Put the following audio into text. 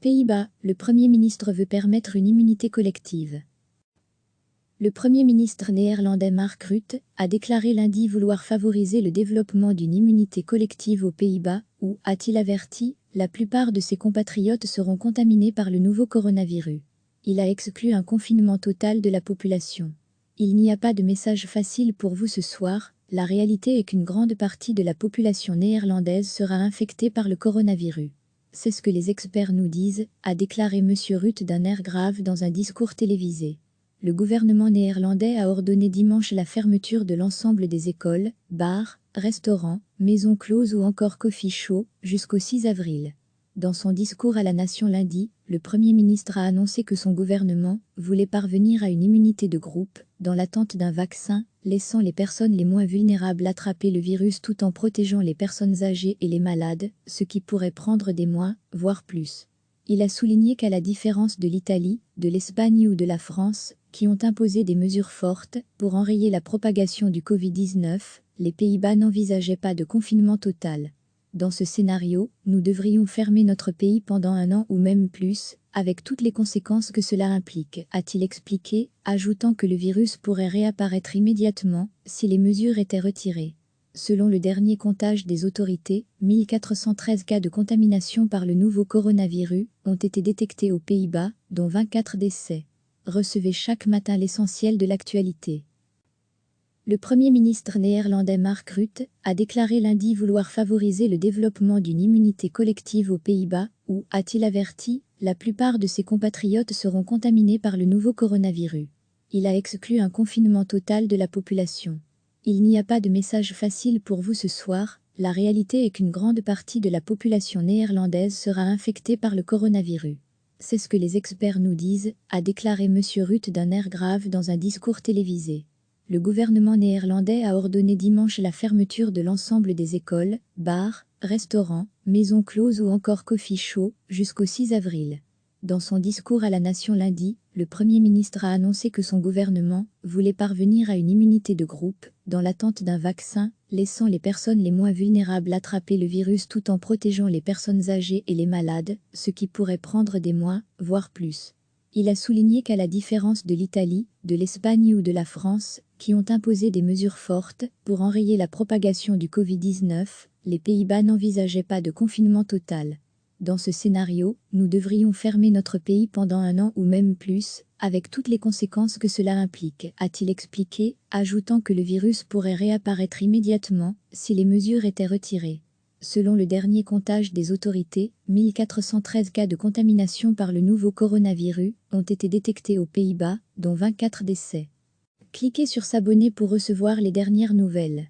Pays-Bas, le Premier ministre veut permettre une immunité collective. Le Premier ministre néerlandais Mark Rutte a déclaré lundi vouloir favoriser le développement d'une immunité collective aux Pays-Bas, où, a-t-il averti, la plupart de ses compatriotes seront contaminés par le nouveau coronavirus. Il a exclu un confinement total de la population. Il n'y a pas de message facile pour vous ce soir, la réalité est qu'une grande partie de la population néerlandaise sera infectée par le coronavirus. C'est ce que les experts nous disent, a déclaré M. Rutte d'un air grave dans un discours télévisé. Le gouvernement néerlandais a ordonné dimanche la fermeture de l'ensemble des écoles, bars, restaurants, maisons closes ou encore coffee shops jusqu'au 6 avril. Dans son discours à la nation lundi, le Premier ministre a annoncé que son gouvernement voulait parvenir à une immunité de groupe, dans l'attente d'un vaccin, laissant les personnes les moins vulnérables attraper le virus tout en protégeant les personnes âgées et les malades, ce qui pourrait prendre des mois, voire plus. Il a souligné qu'à la différence de l'Italie, de l'Espagne ou de la France, qui ont imposé des mesures fortes pour enrayer la propagation du Covid-19, les Pays-Bas n'envisageaient pas de confinement total. Dans ce scénario, nous devrions fermer notre pays pendant 1 an ou même plus, avec toutes les conséquences que cela implique, a-t-il expliqué, ajoutant que le virus pourrait réapparaître immédiatement si les mesures étaient retirées. Selon le dernier comptage des autorités, 1413 cas de contamination par le nouveau coronavirus ont été détectés aux Pays-Bas, dont 24 décès. Recevez chaque matin l'essentiel de l'actualité. Le Premier ministre néerlandais Mark Rutte a déclaré lundi vouloir favoriser le développement d'une immunité collective aux Pays-Bas, où, a-t-il averti, la plupart de ses compatriotes seront contaminés par le nouveau coronavirus. Il a exclu un confinement total de la population. Il n'y a pas de message facile pour vous ce soir, la réalité est qu'une grande partie de la population néerlandaise sera infectée par le coronavirus. C'est ce que les experts nous disent, a déclaré M. Rutte d'un air grave dans un discours télévisé. Le gouvernement néerlandais a ordonné dimanche la fermeture de l'ensemble des écoles, bars, restaurants, maisons closes ou encore coffee shops jusqu'au 6 avril. Dans son discours à la nation lundi, le Premier ministre a annoncé que son gouvernement voulait parvenir à une immunité de groupe, dans l'attente d'un vaccin, laissant les personnes les moins vulnérables attraper le virus tout en protégeant les personnes âgées et les malades, ce qui pourrait prendre des mois, voire plus. Il a souligné qu'à la différence de l'Italie, de l'Espagne ou de la France, qui ont imposé des mesures fortes pour enrayer la propagation du Covid-19, les Pays-Bas n'envisageaient pas de confinement total. Dans ce scénario, nous devrions fermer notre pays pendant 1 an ou même plus, avec toutes les conséquences que cela implique, a-t-il expliqué, ajoutant que le virus pourrait réapparaître immédiatement si les mesures étaient retirées. Selon le dernier comptage des autorités, 1413 cas de contamination par le nouveau coronavirus ont été détectés aux Pays-Bas, dont 24 décès. Cliquez sur s'abonner pour recevoir les dernières nouvelles.